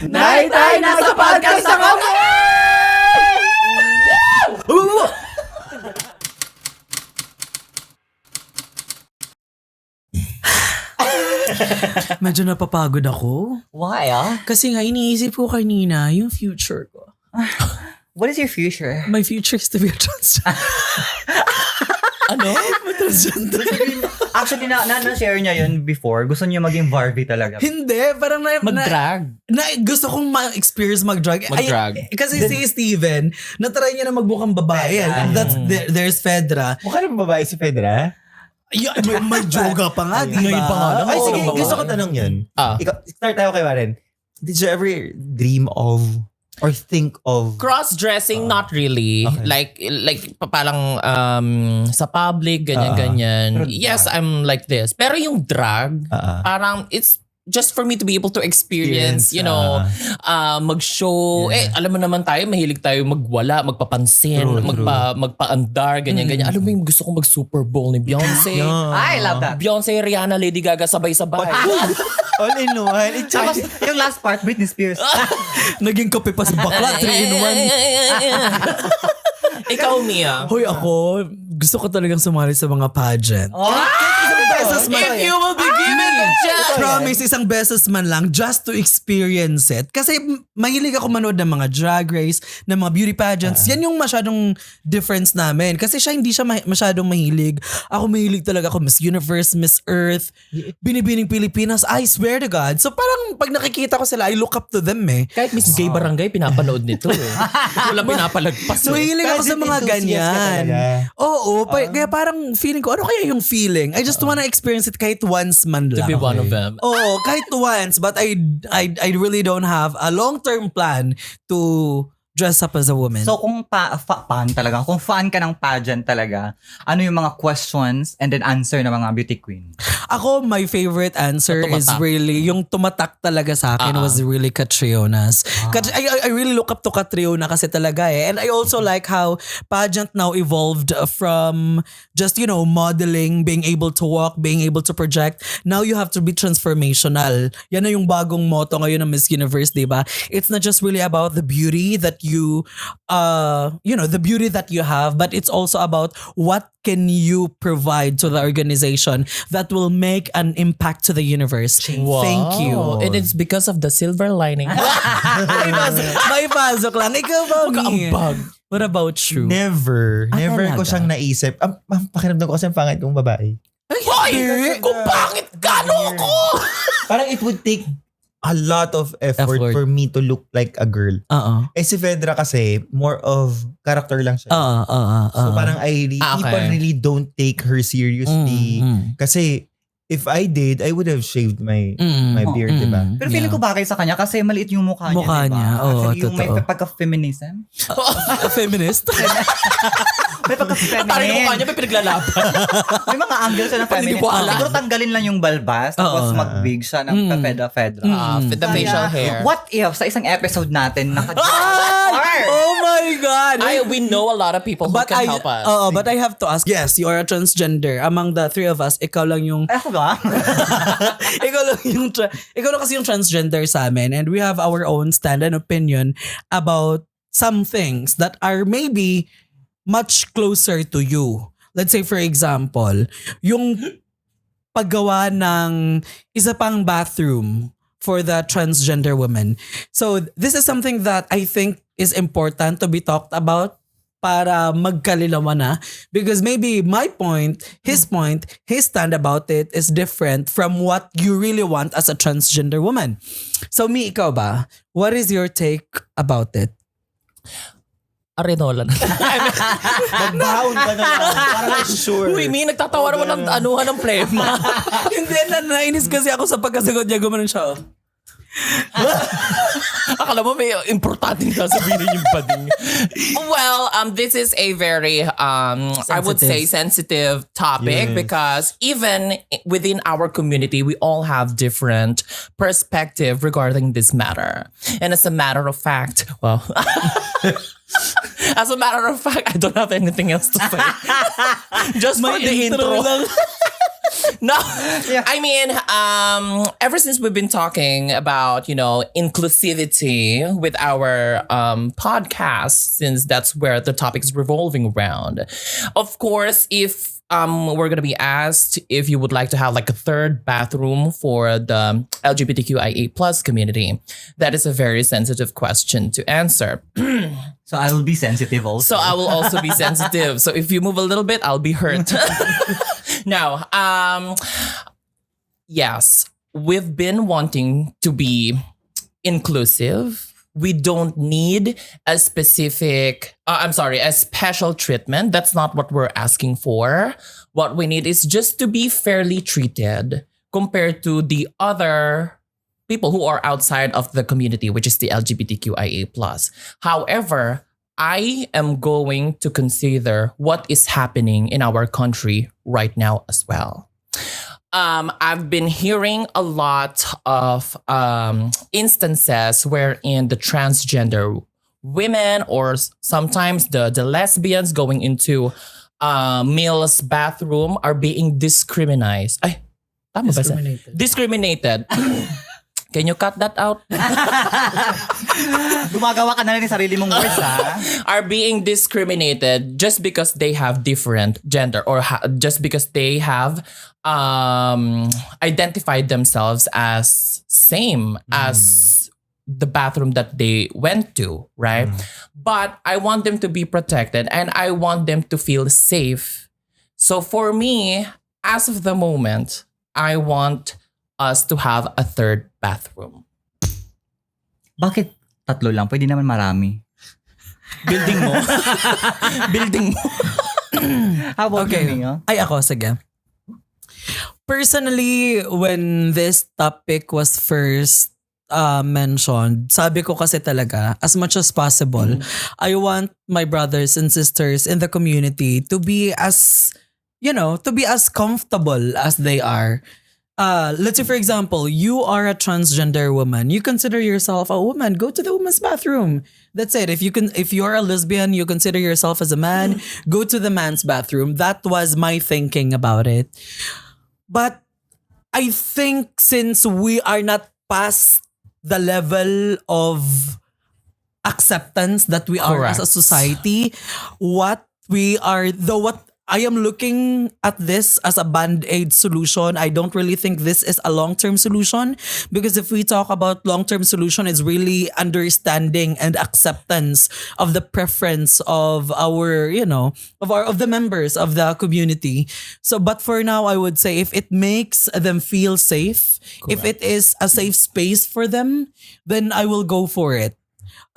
Night ay nasa podcast na kami! Medyo napapagod ako. Why Kasi nga iniisip ko kanina yung future ko. What is your future? My future is to be a transgender. Ano? Transgender. Actually, na-share niya yun before. Gusto niya maging Barbie talaga. Hindi, parang Mag-drag. gusto kong ma-experience mag-drag. Mag-drag. Kasi si Steven, natry niya na magbukang babae. And there's Fedra. Mukha na babae si Fedra? May yoga pa nga, di Ngayon pa nga. ba? Ay, sige, babae. gusto ko tanong yun. Ah. Start tayo kay Warren. Did you ever dream of or think of... Cross-dressing, not really. Okay. Like parang sa public, ganyan-ganyan. Pero Yes, drag. I'm like this. Pero yung drag, parang it's just for me to be able to experience, you know, mag-show. Yeah. Alam mo naman tayo, mahilig tayo magwala, magpapansin, True. magpa-andar, ganyan-ganyan. Alam mo yung gusto kong mag-Super Bowl ni Beyonce. I love that. Beyonce, Rihanna, Lady Gaga, sabay-sabay. All in one. Tapos, yung last part, Britney Spears. Naging kape pa si bakla, 3-in-1. Ikaw, Mia. Hoy, ako, gusto ko talagang sumali sa mga pageant. If you will be given a chance. Promise, isang beses man lang just to experience it. Kasi mahilig ako manood ng mga drag race, ng mga beauty pageants. Yan yung masyadong difference namin. Kasi siya hindi siya masyadong mahilig. Ako mahilig talaga ako. Miss Universe, Miss Earth, Binibining Pilipinas. I swear to God. So parang pag nakikita ko sila, I look up to them eh. Kahit Miss Gay Barangay, pinapanood nito eh. Wala pinapalagpas So eh. mahilig ako sa mga ganyan. Oo, kaya parang feeling ko, ano kaya yung feeling? I just wanna experience it kahit once man To lang. be one of them. Oo, kahit once, but I really don't have a long-term plan to dress up as a woman. So kung kung fan ka ng pageant talaga, ano yung mga questions and then answer ng mga beauty queen? Ako, my favorite answer Tumatak. is really, yung tumatak talaga sa akin was really Catriona's. I really look up to Catriona kasi talaga eh. And I also like how pageant now evolved from just, you know, modeling, being able to walk, being able to project. Now you have to be transformational. Yan na yung bagong motto ngayon ng Miss Universe, diba? It's not just really about the beauty that you know, the beauty that you have, but it's also about what can you provide to the organization that will make an impact to the universe. Wow. Thank you. And it's because of the silver lining. May pasok lang. Ikaw ba, Mi? Ambag. What about you? Never talaga? ko siyang naisip. Pakiramdam ko kasi ang pangit kong babae. Hoy! Kung bakit gano'n ko? Parang it would take a lot of effort for me to look like a girl. Eh si Fedra kasi, more of character lang siya. So parang people really don't take her seriously. Kasi if I did, I would have shaved my beard, diba? Pero feeling ko bagay sa kanya kasi maliit yung mukha niya, Mukha diba? niya, oo, Actually, yung may totoo. pagka-feminism. A feminist? May pagka-feminine. Tari yung mukha niya, may pinaglalaban. May mga angles siya ng Hindi feminine. ko alam. Siguro tanggalin lang yung balbas, tapos mag-wig siya ng Fedra. The facial hair. What if sa isang episode natin Oh my God! We know a lot of people who can help us. But I have to ask, yes, you are a transgender. Among the three of us, ikaw lang yung Ay, ako ba? ikaw lang kasi yung transgender sa amin, and we have our own stand and opinion about some things that are maybe much closer to you. Let's say for example, yung paggawa ng isa pang bathroom for the transgender woman. So this is something that I think is important to be talked about para magkalilawan na, because maybe my point, his stand about it is different from what you really want as a transgender woman. So Mi, ikaw ba? What is your take about it? Arenola na. Nag-bound ka na lang. Parang sure. Uy, Mi, nagtatawa naman ng anuhan ng plema. Hindi, nainis kasi ako sa pagkasagot niya. Gumanon siya. Akala mo may importanteng sasabihin yung bading. Well, this is a very, I would say, sensitive topic because even within our community, we all have different perspective regarding this matter. And as a matter of fact, I don't have anything else to say. Just for the intro. No, I mean, ever since we've been talking about, inclusivity with our podcast, since that's where the topic is revolving around. Of course, if we're gonna be asked if you would like to have like a third bathroom for the LGBTQIA plus community, that is a very sensitive question to answer. So I will be sensitive also. So I will also be sensitive. So if you move a little bit, I'll be hurt. No. Yes, we've been wanting to be inclusive. We don't need a special treatment. That's not what we're asking for. What we need is just to be fairly treated compared to the other people who are outside of the community, which is the LGBTQIA+. However, I am going to consider what is happening in our country right now as well. I've been hearing a lot of instances wherein the transgender women or sometimes the lesbians going into male's bathroom are being discriminated. Ay, tama ba siya? Discriminated. Can you cut that out? Gumagawa ka na rin ng sarili mong words, ha? Are being discriminated just because they have different gender or just because they have identified themselves as same as the bathroom that they went to, right? But I want them to be protected and I want them to feel safe. So for me, as of the moment, I want us to have a third bathroom. Bakit tatlo lang? Pwede naman marami. Building mo. Building mo. How about Okay. you, Mio? Ay, ako, sige. Personally, when this topic was first mentioned, sabi ko kasi talaga, as much as possible, I want my brothers and sisters in the community to be as, to be as comfortable as they are. Let's say, for example, you are a transgender woman. You consider yourself a woman. Go to the woman's bathroom. That's it. If you're a lesbian, you consider yourself as a man. Go to the man's bathroom. That was my thinking about it. But I think since we are not past the level of acceptance that we are as a society, what I am looking at this as a band-aid solution. I don't really think this is a long-term solution, because if we talk about long-term solution, it's really understanding and acceptance of the preference of our, of the members of the community. So, but for now, I would say if it makes them feel safe, if it is a safe space for them, then I will go for it.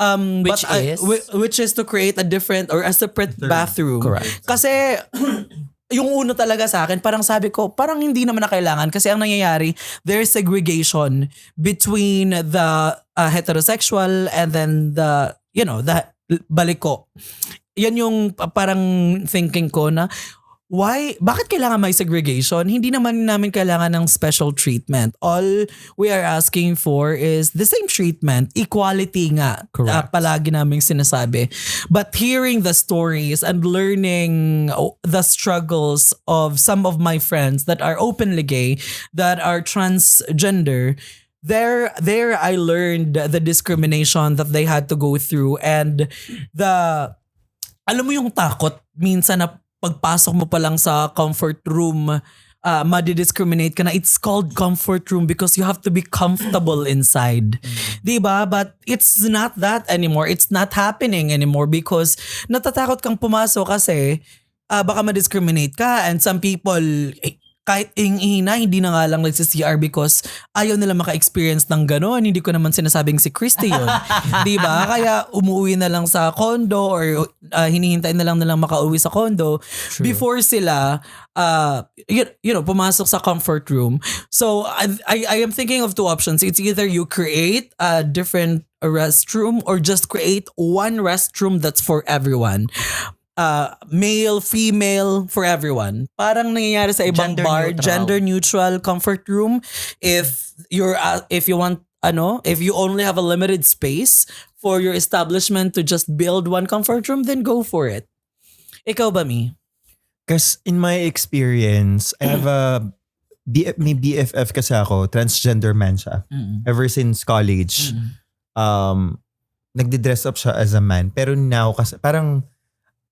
Which is to create a different or a separate bathroom. Correct. Kasi yung uno talaga sa akin, parang sabi ko, parang hindi naman na kailangan kasi ang nangyayari, there's segregation between the heterosexual and then the baliko. Yan yung parang thinking ko na, bakit kailangan may segregation? Hindi naman namin kailangan ng special treatment. All we are asking for is the same treatment. Equality nga. Palagi naming sinasabi. But hearing the stories and learning the struggles of some of my friends that are openly gay, that are transgender, there I learned the discrimination that they had to go through, and alam mo yung takot minsan na pagpasok mo pa lang sa comfort room, madi-discriminate ka na. It's called comfort room because you have to be comfortable inside. Diba? But it's not that anymore. It's not happening anymore because natatakot kang pumasok kasi baka ma-discriminate ka, and some people, kahit ihina, hindi na nga lang nagsi-CR because ayaw nila maka-experience ng gano'n. Hindi ko naman sinasabing si Christy yun. Diba? Kaya umuwi na lang sa condo or hinihintay na lang nilang makauwi sa condo. True. Before sila, pumasok sa comfort room. So, I am thinking of two options. It's either you create a different restroom or just create one restroom that's for everyone. Male, female, for everyone. Parang nangyayari sa ibang gender neutral comfort room. If you want, if you only have a limited space for your establishment to just build one comfort room, then go for it. Ikaw ba, Mi? Because in my experience, I have a may BFF kasi ako, transgender man siya. Ever since college. Nagdi-dress up siya as a man. Pero now, kasi parang,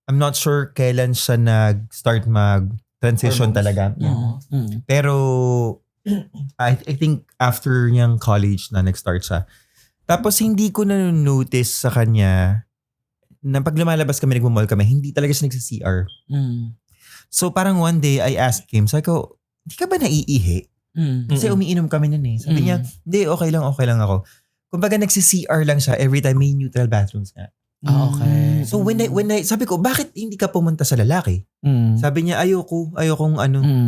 I'm not sure kailan siya nag-start mag-transition talaga. Pero, I think after niyang college na nag-start siya. Tapos hindi ko na-notice sa kanya na pag lumalabas kami, nagmamall kami, hindi talaga siya nagsa-CR. So parang one day, I asked him, sabi ko, hindi ka ba naiihi? Kasi umiinom kami nun eh. Sabi niya, hindi, okay lang ako. Kumbaga nagsi-CR lang siya every time may neutral bathrooms nga. Okay. So when I sabi ko, bakit hindi ka pumunta sa lalaki? Sabi niya, ayokong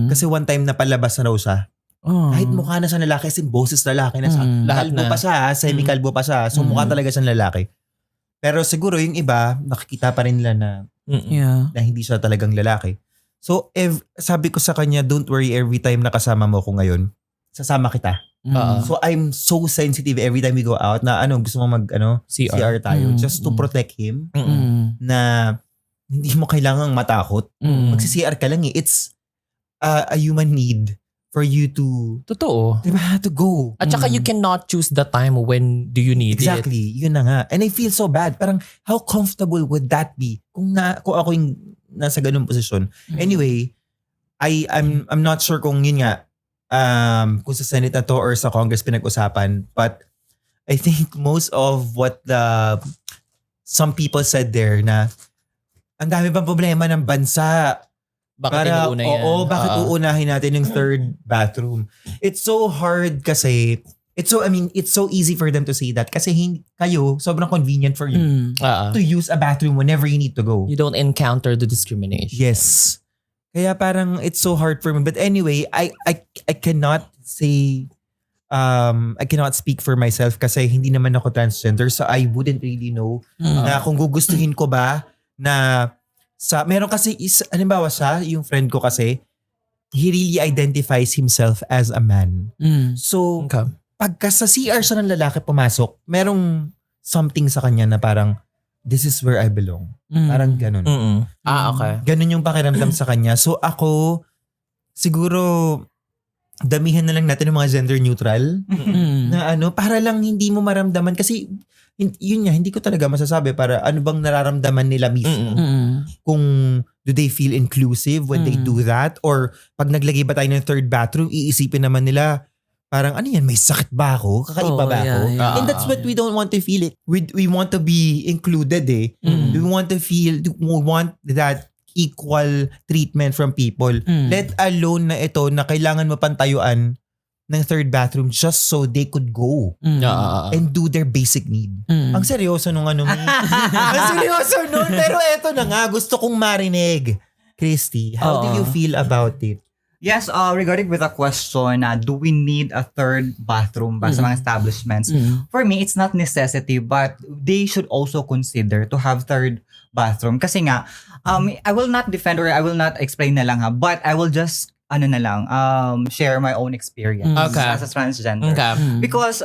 kasi one time napalabas na raw siya. Kahit mukha na siya lalaki, kasi boses lalaki na siya. Kalbo pa siya, semi-kalbo pa siya. So mukha talaga siyang lalaki. Pero siguro yung iba, nakikita pa rin nila na hindi siya talagang lalaki. So sabi ko sa kanya, don't worry, every time nakasama mo ko ngayon, sasama kita. So I'm so sensitive every time we go out na gusto mo CR tayo just to protect him na hindi mo kailangang matakot. Magsi-CR ka lang eh. It's a human need for you to Totoo. diba, to go. At saka you cannot choose the time when do you need it. Exactly. Yun na nga. And I feel so bad. Parang how comfortable would that be kung ako yung nasa ganung posisyon. Anyway, I'm not sure kung yun nga kung sa Senate na to or sa Congress pinag-usapan, but I think most of what some people said there na ang dami pang problema ng bansa. Bakit inuuna yan? Oo, bakit uunahin natin yung third bathroom? It's so hard kasi it's so easy for them to say that kasi kayo sobrang convenient for you to use a bathroom whenever you need to go. You don't encounter the discrimination. Yes. Kaya parang it's so hard for me. But anyway, I cannot say I cannot speak for myself kasi hindi naman ako transgender, so I wouldn't really know na kung gugustuhin ko ba na meron kasi halimbawa yung friend ko kasi he really identifies himself as a man. So pagka sa CR siya ng lalaki pumasok, merong something sa kanya na parang this is where I belong. Parang ganun. Okay. Ganun yung pakiramdam sa kanya. So ako, siguro, damihan na lang natin ng mga gender neutral na para lang hindi mo maramdaman. Kasi yun nga, hindi ko talaga masasabi para ano bang nararamdaman nila mismo. Kung do they feel inclusive when they do that? Or pag naglagay ba tayo ng third bathroom, iisipin naman nila, parang ano yan, may sakit ba ako? Kakaiba ba ako? Yeah. And that's what we don't want to feel it. We want to be included eh. We want to feel, we want that equal treatment from people. Let alone na ito na kailangan mo pantayuan ng third bathroom just so they could go and do their basic need. Ang seryoso nung Ang seryoso nun. Pero eto na nga, gusto kong marinig. Christy, how do you feel about it? Yes, regarding with the question, do we need a third bathroom ba sa mga establishments? For me, it's not necessity, but they should also consider to have third bathroom. Kasi nga, I will not defend or I will not explain na lang but I will just share my own experience as a transgender. Because,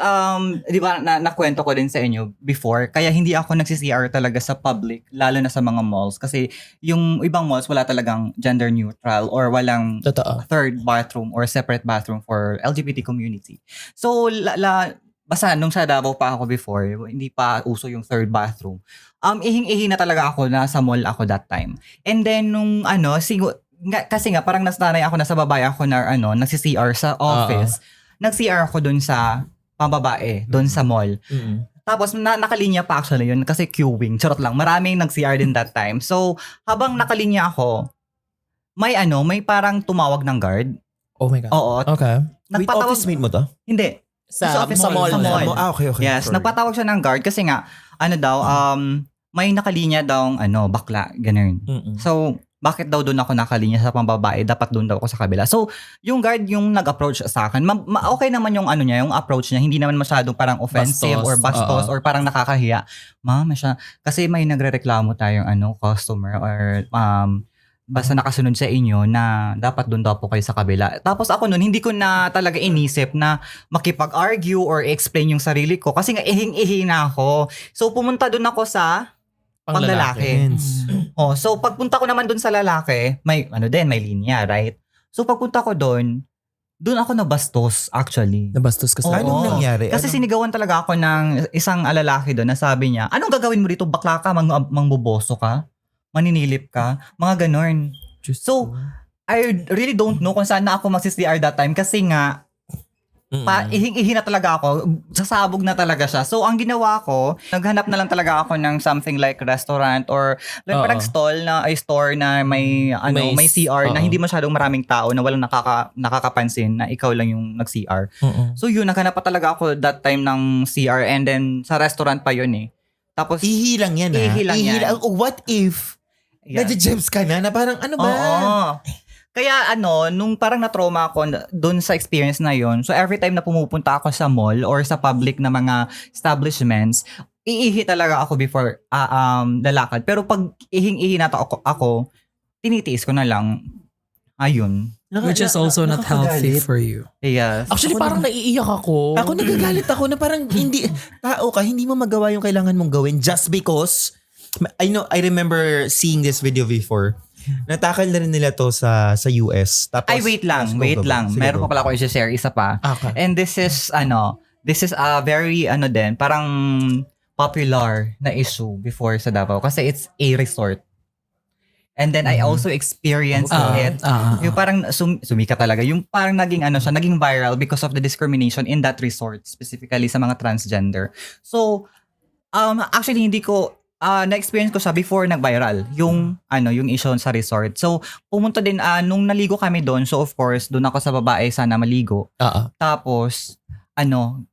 di ba, nakwento ko din sa inyo before, kaya hindi ako nagsi-CR talaga sa public, lalo na sa mga malls. Kasi yung ibang malls, wala talagang gender neutral or walang third bathroom or separate bathroom for LGBT community. So, basta nung sa Davao pa ako before, hindi pa uso yung third bathroom. Ihing-ihi na talaga ako, nasa mall ako that time. And then, nung kasi nga parang nasanay ako, nasa babae ako na nagsi-CR sa office. Nag-CR ako dun sa pambabae, dun sa mall. Tapos nakalinya pa actually yun kasi queuing. Charot lang. Maraming nag-CR din that time. So habang nakalinya ako, may parang tumawag ng guard. Oh my God. Oo. Okay. Wait, office mate mo to? Hindi. Sa mall. Okay. Yes, Sorry. nagpatawag siya ng guard kasi nga may nakalinya daw bakla, ganun. So bakit daw doon ako nakalinya sa pambabae, dapat doon daw ako sa kabila. So, yung guard yung nag-approach sa akin. Okay naman yung yung approach niya, hindi naman masyadong parang offensive or bastos or parang nakakahiya. Ma'am, kasi may nagrereklamo tayong customer or basta nakasunod sa inyo na dapat doon daw po kayo sa kabila. Tapos ako noon, hindi ko na talaga inisip na makipag-argue or explain yung sarili ko kasi nga ihing-ihi na ako. So, pumunta doon ako sa panglalaki. So pagpunta ko naman doon sa lalaki, may may linya, right? So pagpunta ko doon, Doon ako nabastos actually. Nabastos ka sa Anong nangyari? Kasi sinigawan talaga ako ng isang lalaki doon na sabi niya, anong gagawin mo dito? Bakla ka, mangboboso ka, maninilip ka, mga ganon. So, I really don't know kung saan na ako mag-CR that time kasi nga, ihing-ihi na talaga ako, sasabog na talaga siya. So, ang ginawa ko, naghanap na lang talaga ako ng something like restaurant or like parang stall na, ay store na may CR na hindi masyadong maraming tao na walang nakakapansin na ikaw lang yung nag-CR. So, yun, naghanap pa talaga ako that time ng CR and then sa restaurant pa yun eh. Tapos, Ihi lang yan yan. What if, nadya-gems ka na parang ano ba? Oo. Kaya nung parang na-trauma ako doon sa experience na yon. So every time na pumupunta ako sa mall or sa public na mga establishments, iihi talaga ako before lalakad. Pero pag ihing-ihi na ako, tinitiis ko na lang. Ayun. Which is also not healthy for you. Yes. Actually, parang naiiyak ako. Ako nagagalit ako na parang hindi mo magawa yung kailangan mong gawin just because I remember seeing this video before. Natakal na rin nila to sa US. Tapos, Ay, wait lang. Meron pa pala ako i-share isa pa. Okay. And this is a very parang popular na issue before sa Davao kasi it's a resort. And then I also experienced it. Yung parang sumika talaga. Yung parang naging viral because of the discrimination in that resort, specifically sa mga transgender. So, actually hindi ko na-experience ko siya before nag-viral yung issue sa resort. So pumunta din nung naligo kami doon. So of course, doon ako sa babae sana maligo. Tapos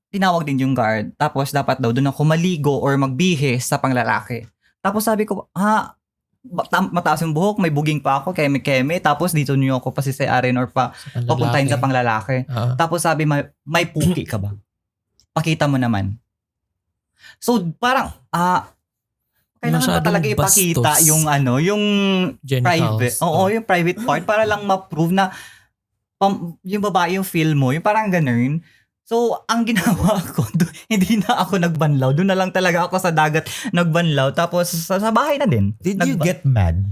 tinawag din yung guard. Tapos dapat daw doon ako maligo or magbihis sa panglalaki. Tapos sabi ko, mataas yung buhok, may buging pa ako, keme-keme. Tapos dito niyo ako pasisiarin or papuntahin sa panglalaki. Tapos sabi, may puki ka ba? Pakita mo naman. So parang kailangan pa talaga ipakita yung yung genitals. private. Oo, yung private part para lang ma-prove na yung babae yung feel mo. Yung parang ganun. So, ang ginawa ko, hindi na ako nagbanlaw. Doon na lang talaga ako sa dagat nagbanlaw. Tapos sa bahay na din. Did you get mad?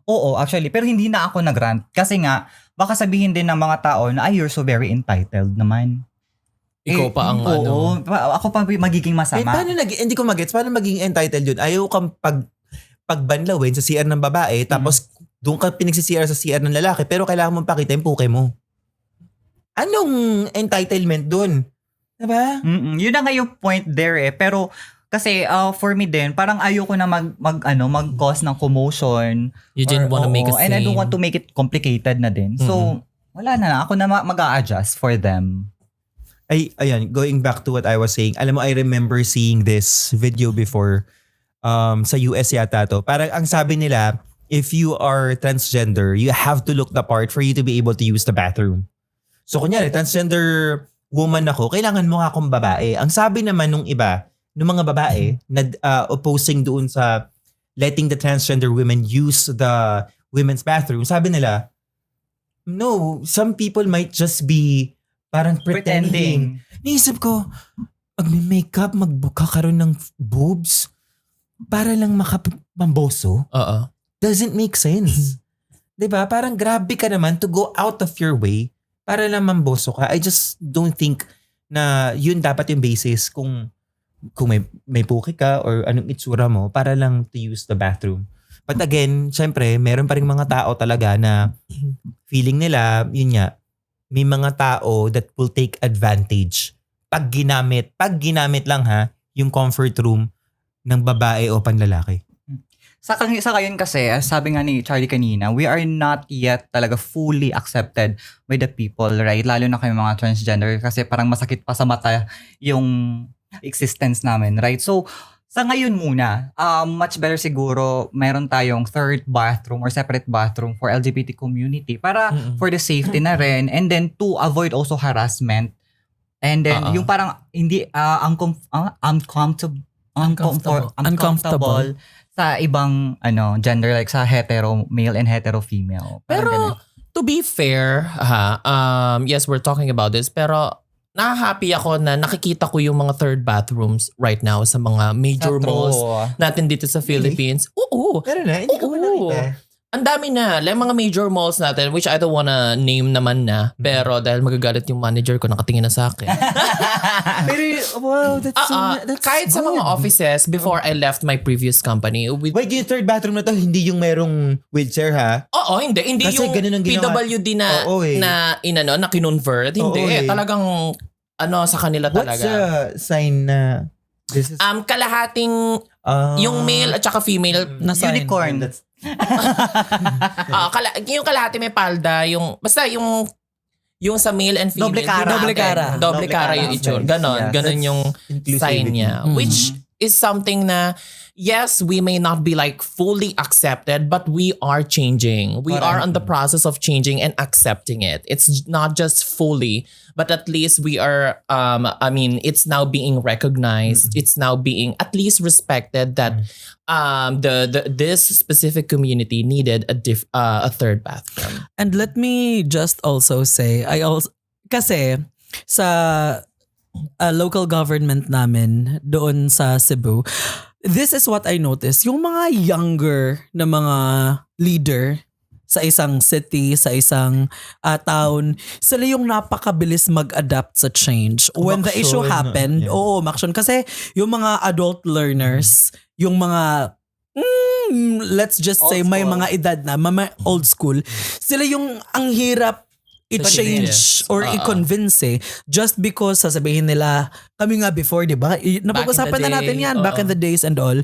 Oo, actually. Pero hindi na ako nagrant. Kasi nga, baka sabihin din ng mga tao na, you're so very entitled naman. Ikaw pa ang oo, ako pa magiging masama. Hindi ko magets, paano magiging entitled yun? Ayaw kang pagbanlawin sa CR ng babae, tapos doon ka pinagsi-CR sa CR ng lalaki, pero kailangan mong pakita yung puke mo. Anong entitlement doon? Diba? Yun na nga yung point there eh. Pero kasi for me din, parang ayoko na mag-cause ng commotion. You didn't want to make a scene. And I don't want to make it complicated na din. So, wala na. Ako na mag-a-adjust for them. Ayan, going back to what I was saying, alam mo, I remember seeing this video before sa US yata to. Parang ang sabi nila, if you are transgender, you have to look the part for you to be able to use the bathroom. So kunyari, transgender woman ako, kailangan mo nga akong babae. Ang sabi naman nung iba, nung mga babae, na opposing doon sa letting the transgender women use the women's bathroom, sabi nila, no, some people might just be parang pretending. Naisip ko, mag-makeup, magkakaroon ng boobs para lang makapamboso. Doesn't make sense. Diba? Parang grabe ka naman to go out of your way para lang mamboso ka. I just don't think na yun dapat yung basis kung may puki ka or anong itsura mo para lang to use the bathroom. But again, syempre, meron pa rin mga tao talaga na feeling nila, yun nga, may mga tao that will take advantage pag ginamit lang yung comfort room ng babae o panlalaki. Sa ngayon kasi, sabi nga ni Chardie kanina, we are not yet talaga fully accepted by the people, right? Lalo na kayo mga transgender kasi parang masakit pa sa mata yung existence namin, right? So, sa ngayon muna, much better siguro meron tayong third bathroom or separate bathroom for LGBT community para for the safety na rin, and then to avoid also harassment, and then yung parang hindi uncomfortable sa ibang gender, like sa hetero male and hetero female. Pero to be fair, yes, we're talking about this, pero na-happy ako na nakikita ko yung mga third bathrooms right now sa mga major malls natin dito sa Philippines. Oo. Pero na, hindi ko pa nakita. Ang dami na. Like mga major malls natin, which I don't wanna name naman na. Pero dahil magagalit yung manager ko, nakatingin na sa akin. Pero, wow, that's kahit sa mga offices, before I left my previous company. Wait, yung third bathroom na to, hindi yung merong wheelchair ha? Oo, hindi. Hindi Kasi yung ganun ang ginawa. PWD na kinonvert. Hindi. Talagang sa kanila What's talaga. the sign na this is... Kalahating yung male at saka female na Unicorn. yung kalahati may palda, basta yung sa male and female. Doble cara yung itsura. Ganon yung sign niya. Which is something na, yes, we may not be like fully accepted, but we are changing. We are on the process of changing and accepting it. It's not just fully, but at least we are, it's now being recognized. It's now being at least respected that this specific community needed a third bathroom. And let me just also say, kasi sa local government namin doon sa Cebu, this is what I noticed. Yung mga younger na mga leader sa isang city, sa isang town, sila yung napakabilis mag-adapt sa change. When the issue happened, umaksyon. Kasi yung mga adult learners, yung mga let's just say may mga edad na, mga old school, sila yung ang hirap i-change or i-convince just because sasabihin nila, kami nga before, di ba? Napag-usapan na natin yan, back in the days and all.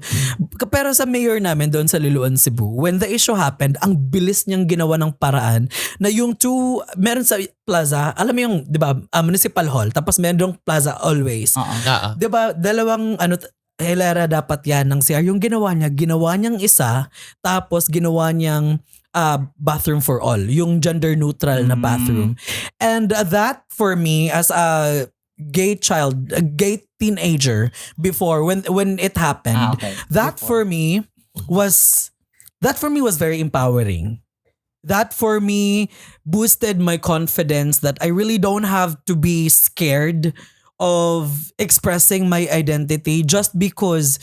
Pero sa mayor namin doon sa Liloan, Cebu, when the issue happened, ang bilis niyang ginawa ng paraan na yung meron sa plaza, alam mo yung, di ba, municipal hall, tapos meron plaza always. Di ba, dalawang hilera dapat yan ng CR. Yung ginawa niyang isa, tapos ginawa niyang bathroom for all, yung gender neutral na bathroom. And that for me as a gay teenager before when it happened, that for me was very empowering. That for me boosted my confidence that I really don't have to be scared of expressing my identity just because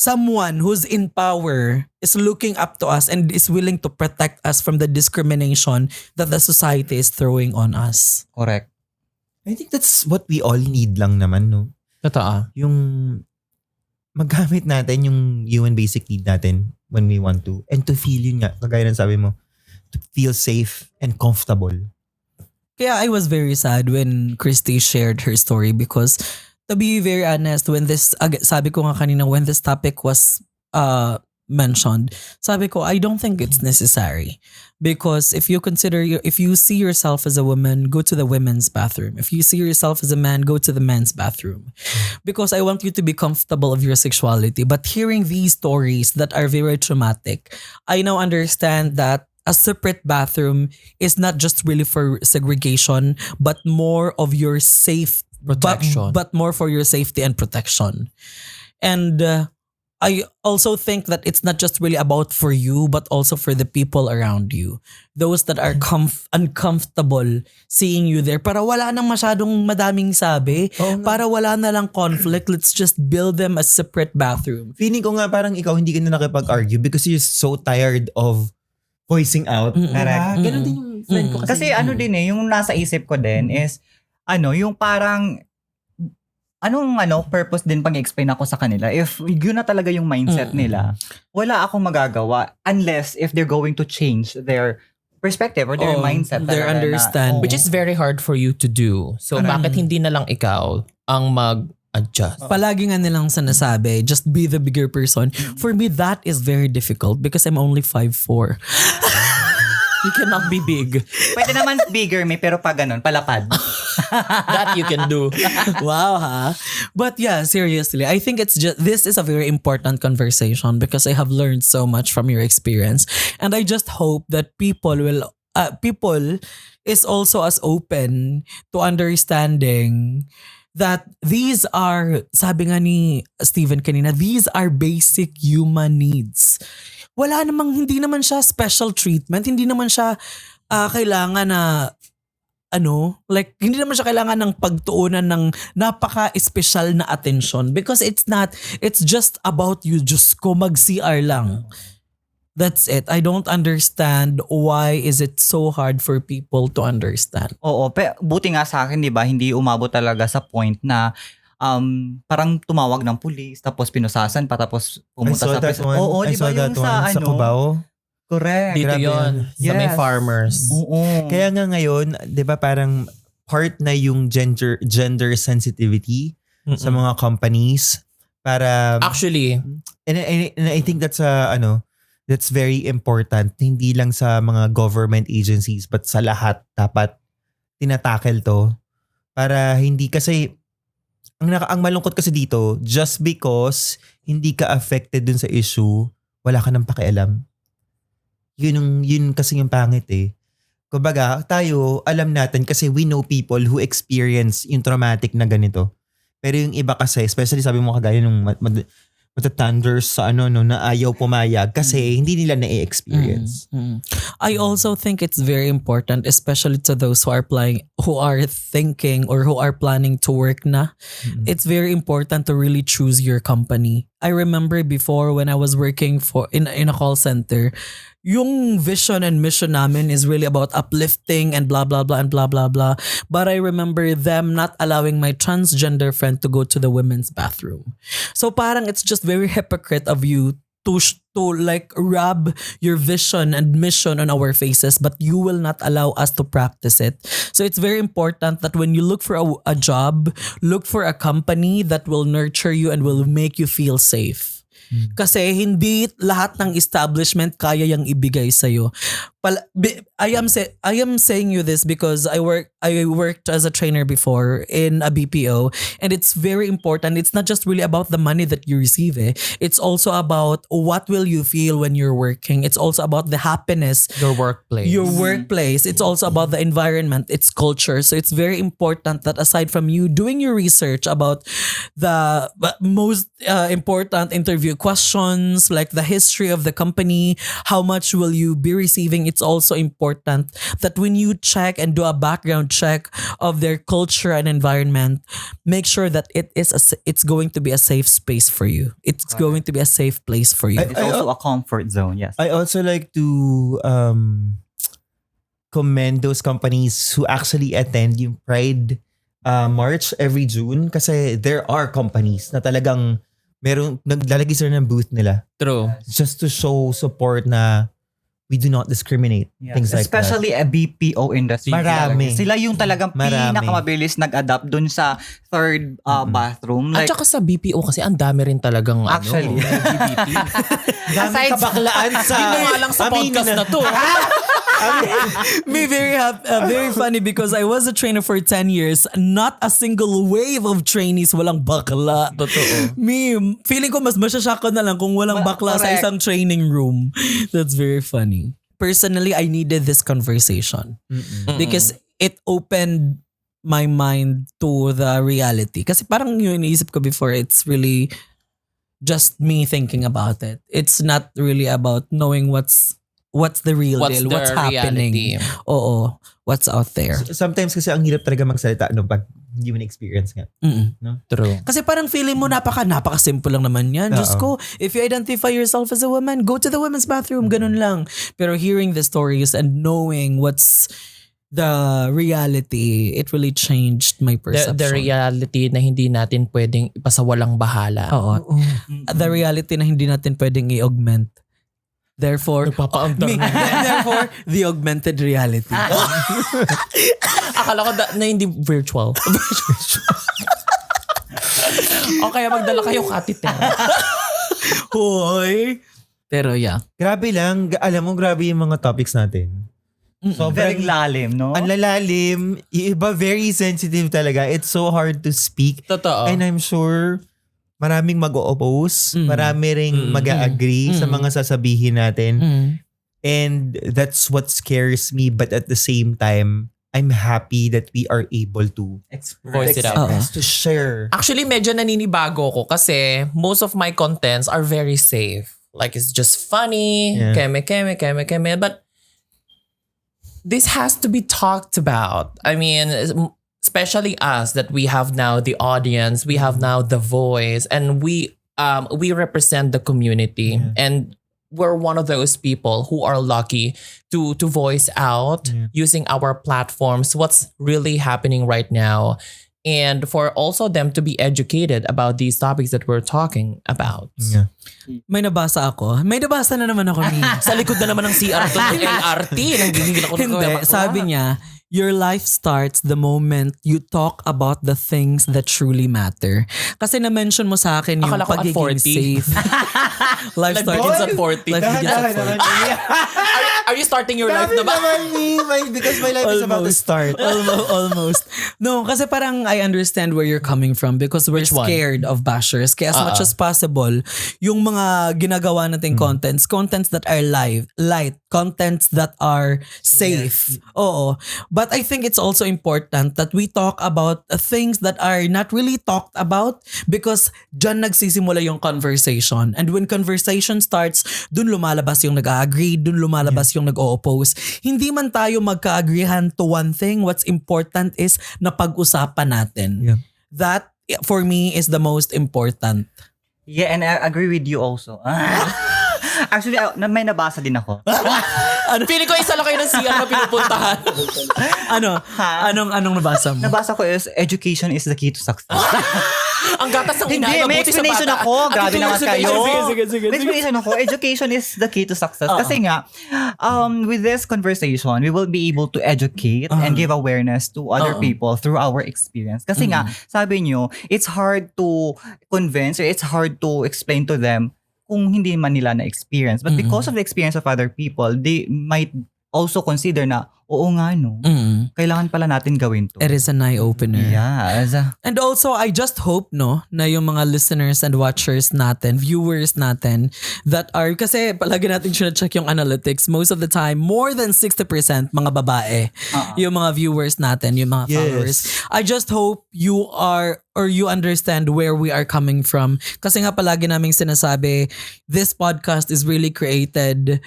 someone who's in power is looking up to us and is willing to protect us from the discrimination that the society is throwing on us. Correct. I think that's what we all need lang naman, no? Totoo. Yung magamit natin yung human basic need natin when we want to. And to feel yun nga, kagaya ng sabi mo, to feel safe and comfortable. Kaya I was very sad when Christy shared her story because to be very honest, sabi ko nga kanina, when this topic was mentioned, sabi ko, I don't think it's necessary. Because if you see yourself as a woman, go to the women's bathroom. If you see yourself as a man, go to the men's bathroom. Because I want you to be comfortable of your sexuality. But hearing these stories that are very traumatic, I now understand that a separate bathroom is not just really for segregation, but more of your safe protection. But more for your safety and protection. And I also think that it's not just really about for you, but also for the people around you. Those that are uncomfortable seeing you there. Para wala nang masyadong madaming sabi. Para wala na lang conflict. Let's just build them a separate bathroom. Feeling ko nga parang ikaw hindi ka na nakipag-argue because you're so tired of voicing out. Ganun din yung friend ko. Kasi yung nasa isip ko din is, yung parang, purpose din pag-explain ako sa kanila. If yun na talaga yung mindset nila, wala akong magagawa unless if they're going to change their perspective or their mindset. Their understanding. Which is very hard for you to do. So bakit hindi na lang ikaw ang mag-adjust? Palagi nga nilang sinasabi, just be the bigger person. For me, that is very difficult because I'm only 5'4". You cannot be big. Pwede naman bigger pero pa ganun, palapad. That you can do. Wow, ha? But yeah, seriously, I think this is a very important conversation because I have learned so much from your experience. And I just hope that people is also as open to understanding that these are, sabi nga ni Steven kanina, these are basic human needs. Hindi naman siya special treatment, hindi naman siya kailangan na hindi naman siya kailangan ng pagtuunan ng napaka-espesyal na attention because it's just about you, Diyos ko, mag-CR lang. That's it. I don't understand why is it so hard for people to understand. Oo, buti nga sa akin, 'di ba, hindi umabot talaga sa point na parang tumawag ng pulis, tapos pinusasan pa, tapos pumunta sa prison. Oo, 'di ba yung sa Cubao? Correct. Dito Grabe yun. Sa may Yes. farmers. Oo. Kaya nga ngayon, 'di ba parang part na yung gender sensitivity sa mga companies para Actually, and I think that's that's very important, hindi lang sa mga government agencies but sa lahat dapat tinatakel to para hindi kasi ang malungkot kasi dito, just because hindi ka affected dun sa issue, wala ka nang pakialam. Yun kasi yung pangit eh. Kumbaga, tayo, alam natin kasi we know people who experience yung traumatic na ganito. Pero yung iba kasi, especially sabi mo kagaya nung matatanders sa na ayaw pumayag kasi hindi nila na-experience. I also think it's very important, especially to those who are thinking or who are planning to work na. It's very important to really choose your company. I remember before when I was working in a call center, yung vision and mission namin is really about uplifting and blah blah blah and blah blah blah. But I remember them not allowing my transgender friend to go to the women's bathroom. So parang it's just very hypocrite of you to like rub your vision and mission on our faces, but you will not allow us to practice it. So it's very important that when you look for a job, look for a company that will nurture you and will make you feel safe. Kasi hindi lahat ng establishment kaya yang ibigay sa'yo. I am saying you this because I worked as a trainer before in a BPO, and it's very important. It's not just really about the money that you receive. It's also about what will you feel when you're working. It's also about the happiness. your workplace. It's also about the environment, its culture. So it's very important that aside from you doing your research about the most important interview questions, like the history of the company, how much will you be receiving, it's also important that when you check and do a background check of their culture and environment, make sure that it's going to be a safe space for you. It's going to be a safe place for you. It's also a comfort zone, yes. I also like to commend those companies who actually attend yung Pride March every June kasi there are companies na talagang naglalagay sila ng booth nila. True. Just to show support na we do not discriminate. Yes. Things like Especially a BPO industry. Marami. Sila yung talagang pinakamabilis nag-adapt dun sa third bathroom. At saka sa BPO kasi ang dami rin talagang actually, LGBT. Dami kabaklaan sa... Hindi nga lang sa podcast na to. Me very funny because I was a trainer for 10 years. Not a single wave of trainees walang bakla. Totoo. Me, feeling ko mas masyashock ko na lang kung walang bakla sa isang training room. That's very funny. Personally, I needed this conversation because it opened my mind to the reality. Kasi parang yung iniisip ko before, it's really just me thinking about it. It's not really about knowing what's the real deal, what's happening. Oo, what's out there. Sometimes kasi ang hirap talaga magsalita pag hindi mo na-experience nga. No? True. Kasi parang feeling mo napaka-simple lang naman yan. Diyos ko, if you identify yourself as a woman, go to the women's bathroom, ganun lang. Pero hearing the stories and knowing what's the reality, it really changed my perception. The reality na hindi natin pwedeng ipasawalang bahala. Oo. The reality na hindi natin pwedeng i-augment. Therefore, therefore, the augmented reality. Akala ko na hindi virtual. O kaya magdala kayo katiter. Hoy! Pero yeah. Grabe lang. Alam mo, grabe yung mga topics natin. Sobrang lalim, no? Ang lalalim. Yung iba, very sensitive talaga. It's so hard to speak. Totoo. And I'm sure maraming mag-o-oppose. Marami ring mag-agree sa mga sasabihin natin. And that's what scares me. But at the same time, I'm happy that we are able to voice it out. To share. Actually, medyo naninibago ko kasi most of my contents are very safe. Like, it's just funny, keme. But this has to be talked about. I mean, especially us, that we have now the audience, we have now the voice, and we represent the community. And we're one of those people who are lucky to voice out using our platforms what's really happening right now. And for also them to be educated about these topics that we're talking about. Yeah. May nabasa ako. May nabasa na naman ako ni. Sa likod na naman ng CR to ng LRT. Nanggigigil ako. Hindi, sabi niya, your life starts the moment you talk about the things that truly matter. Kasi na-mention mo sa akin yung Akala ko at pagiging 40. safe. Life Nag-begins at 40. Life begins at 40. Are you starting your life na ba? Because my life is about to start. Almost. No, kasi parang I understand where you're coming from because we're Which one? scared of bashers. Kaya as much as possible, yung mga ginagawa nating contents that are light, contents that are safe. Oo. But I think it's also important that we talk about things that are not really talked about because dyan nagsisimula yung conversation. And when conversation starts, dun lumalabas yung nag-agree, dun lumalabas yung nag-o-oppose. Hindi man tayo magka-agreehan to one thing. What's important is na pag-usapan natin. Yeah. That, for me, is the most important. Yeah, and I agree with you also. Actually, may nabasa din ako. Feeling ko isa lang kayo ng CR na pinupuntahan. Anong nabasa mo? Nabasa ko is, education is the key to success. Ang gatas ng Hindi, inaay, may mabuti sa explanation bata. ako. Grabe naman kayo. Sige. May explanation ako. Education is the key to success. Kasi nga, with this conversation, we will be able to educate and give awareness to other people through our experience. Kasi nga, sabi nyo, it's hard to convince or it's hard to explain to them kung hindi man nila na-experience. But because of the experience of other people, they might also consider na, oo nga no, kailangan pala natin gawin to. It is an eye-opener. Yes. And also, I just hope, no, na yung mga listeners and watchers natin, viewers natin, that are, kasi palagi natin check yung analytics, most of the time, more than 60% mga babae, yung mga viewers natin, yung mga followers. I just hope you are, or you understand where we are coming from. Kasi nga palagi naming sinasabi, this podcast is really created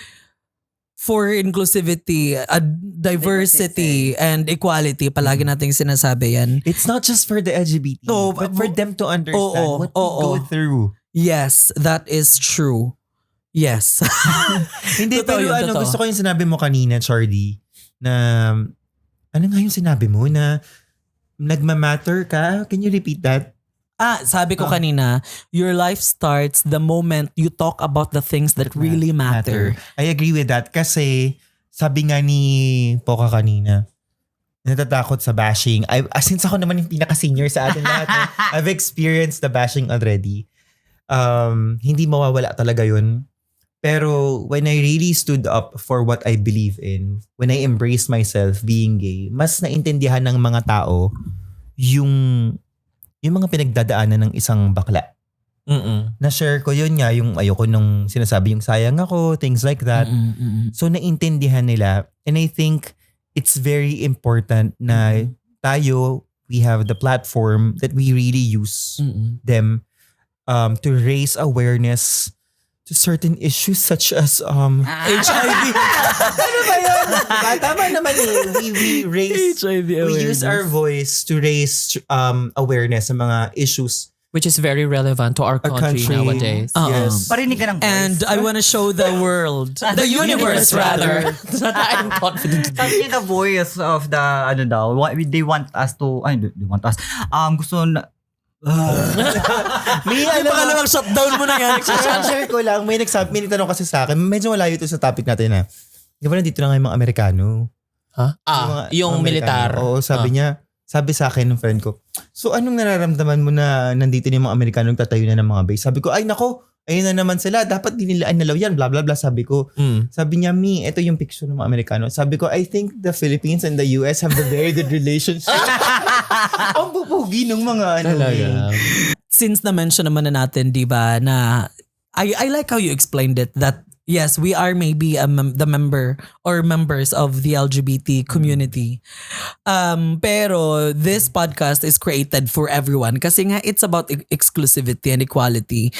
for inclusivity, diversity, and equality. Palagi nating sinasabi yan. It's not just for the LGBT, but for them to understand what we go through. Yes, that is true. Yes. Hindi, Totoo pero yun, totoo. gusto ko yung sinabi mo kanina, Chardie, na, ano nga yung sinabi mo na nagmamatter ka? Can you repeat that? Sabi ko kanina, your life starts the moment you talk about the things that really matter. I agree with that kasi sabi nga ni Poca kanina, natatakot sa bashing. Since ako naman yung pinaka-senior sa atin lahat, I've experienced the bashing already. Hindi mawawala talaga yun. Pero when I really stood up for what I believe in, when I embraced myself being gay, mas naintindihan ng mga tao yung mga pinagdadaanan ng isang bakla. Na-share ko yun nga, yung ayoko nung sinasabi yung sayang ako, things like that. So naintindihan nila. And I think it's very important na tayo, we have the platform that we really use them to raise awareness to certain issues such as HIV. Ano ba yun? Tama naman we raise HIV we use our voice to raise awareness sa mga issues. Which is very relevant to our country nowadays. Yes. Parinig ka ng voice. And I want to show the world. The universe rather. I'm confident. Sabi niya the voice of the, they want us to, they want us, gusto na, May Pakalawang shutdown mo na yan. share ko lang, may tanong kasi sa akin, medyo malayo ito sa topic natin na, di ba nandito na nga yung mga Amerikano? Yung militar. Oo, sabi sa akin ng friend ko, so anong nararamdaman mo na nandito na yung mga Amerikano nagtatayo na ng mga base? Sabi ko, ay nako, ayun na naman sila, dapat di nila inalaw yan, blah blah blah, sabi ko. Sabi niya, ito yung picture ng mga Amerikano. Sabi ko, I think the Philippines and the US have a very good relationship. Ang bubugi ng mga Since na-mention naman na natin, di ba, na I like how you explained it, that yes, we are maybe the member or members of the LGBT community. Pero this podcast is created for everyone kasi nga it's about exclusivity and equality.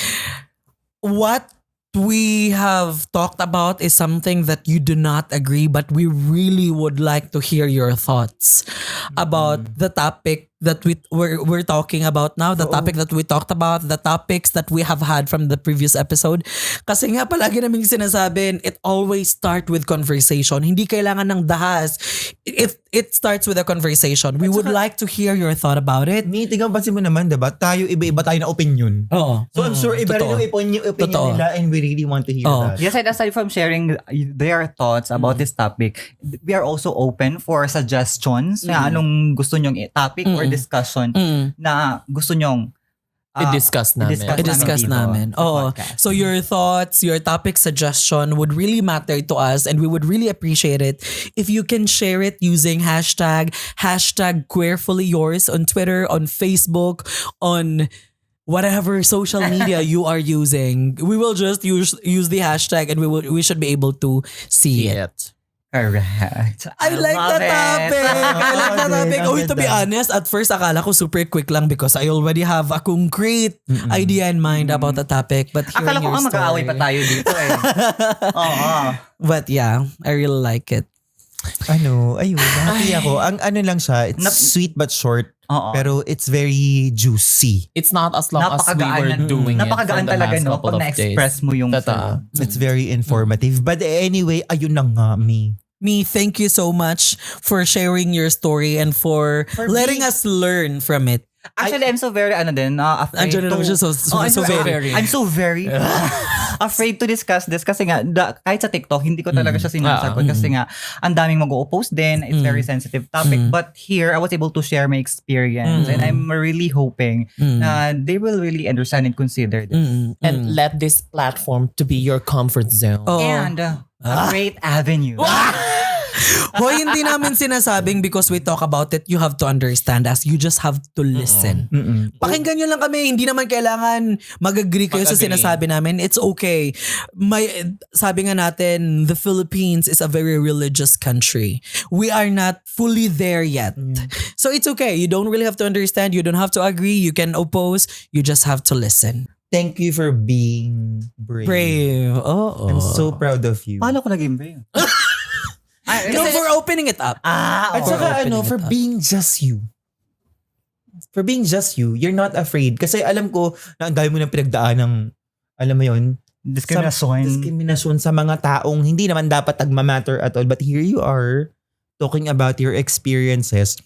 What we have talked about is something that you do not agree, but we really would like to hear your thoughts about the topic that we're talking about now, the topic that we talked about, the topics that we have had from the previous episode. Kasi nga palagi namin sinasabi, it always start with conversation. Hindi kailangan ng dahas. It starts with a conversation. We would like to hear your thought about it. Tingnan pansin mo naman, diba? Tayo, iba-iba tayo na opinion. Oo. So I'm sure iba rin yung opinion nila and we really want to hear that. Yes, and aside from sharing their thoughts about this topic, we are also open for suggestions na anong gusto nyong topic or discussion na gusto nyong i-discuss namin. Oh, so your thoughts, your topic suggestion would really matter to us, and we would really appreciate it if you can share it using hashtag Queerfully Yours on Twitter, on Facebook, on whatever social media you are using. We will just use the hashtag, and we should be able to see it. Correct. I like the topic. To be honest, at first akala ko super quick lang because I already have a concrete idea in mind about the topic. But hearing akala ko your story, mag-aaway pa tayo dito Oo. But yeah, I really like it. Happy ako. Ang lang siya, it's sweet but short. Pero it's very juicy. It's not as long as we were doing it. Napakagaan talaga, no? Pag na-express mo yung It's very informative. But anyway, ayun na nga, Me, thank you so much for sharing your story and for letting us learn from it. Actually, I'm so very afraid I'm so very afraid to discuss this kasi nga kahit sa TikTok hindi ko talaga siya sinasagot kasi nga ang daming mag-o-post din. It's very sensitive topic, but here I was able to share my experience and I'm really hoping na they will really understand and consider this and let this platform to be your comfort zone and a great avenue. Hoy, hindi namin sinasabing because we talk about it, you have to understand us. You just have to listen. Pakinggan nyo lang kami. Hindi naman kailangan mag-agree kayo sa sinasabi namin. It's okay. Sabi nga natin, the Philippines is a very religious country. We are not fully there yet. So it's okay. You don't really have to understand. You don't have to agree. You can oppose. You just have to listen. Thank you for being brave. I'm so proud of you. Paano ko naging brave? For opening it up. At saka for being just you. For being just you. You're not afraid. Kasi alam ko na ang dami mo ng pinagdaan ng, alam mo yun, diskriminasyon sa mga taong hindi naman dapat nagmamatter at all. But here you are talking about your experiences,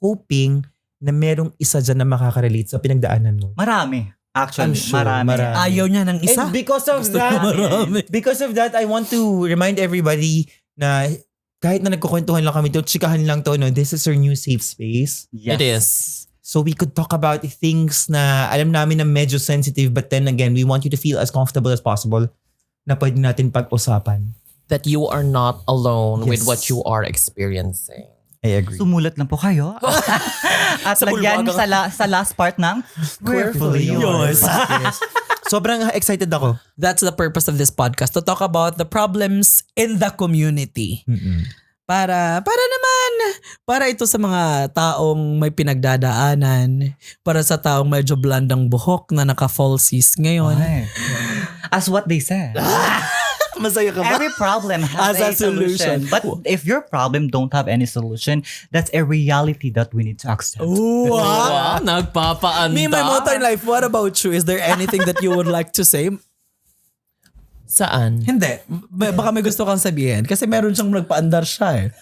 hoping na merong isa dyan na makaka-relate sa pinagdaanan mo. Marami. Actually, marami. Ayaw niya ng isa. And because of that, I want to remind everybody na kahit na nagkukwentuhan lang kami to, chikahan lang to, no, this is our new safe space. Yes. It is. So we could talk about things na alam namin na medyo sensitive, but then again, we want you to feel as comfortable as possible na pwede natin pag-usapan. That you are not alone with what you are experiencing. I agree. Sumulat lang po kayo. At lagyan sa last part ng Queerfully Yours. Yes. Sobrang excited ako. That's the purpose of this podcast, to talk about the problems in the community. Para ito sa mga taong may pinagdadaanan, para sa taong medyo blandang buhok na naka-falsies ngayon. As what they said. Masaya ka ba? Every problem has a solution. But if your problem don't have any solution, that's a reality that we need to accept. Wow, nagpapaanda. Me, my motto in life, what about you? Is there anything that you would like to say? Saan? Hindi. Baka may gusto kang sabihin. Kasi meron siyang nagpaandar siya eh.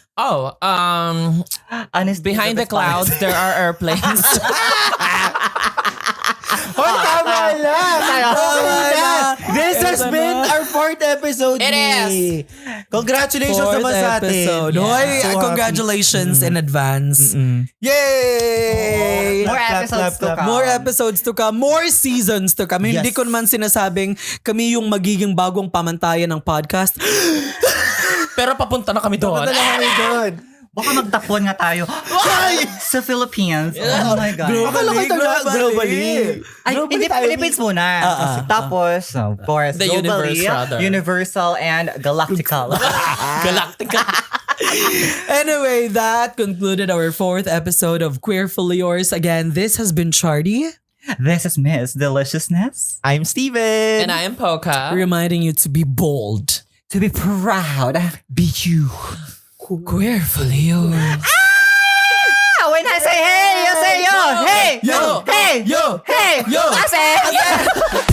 Honestly, behind the clouds, there are airplanes. Tama na! This has been our 4th episode. It is. Congratulations naman sa atin. Hoy, congratulations in advance. Yay! More episodes to come. More episodes to come. More seasons to come. Hindi ko naman sinasabing kami yung magiging bagong pamantayan ng podcast. Pero papunta na kami doon. Baka magtakbuhan nga tayo sa Philippines. Oh my God. Globally. Hindi, Philippines muna. Tapos, of course, the globally, universal and galactical. Galactica. Anyway, that concluded our 4th episode of Queerfully Yours. Again, this has been Chardie. This is Miss Deliciousness. I'm Steven. And I am Poca. Reminding you to be bold. To be proud. Be you. Queerfully Yours. When I say hey, you say yo. Hey, Yo. hey, Yo. hey, Yo. I say.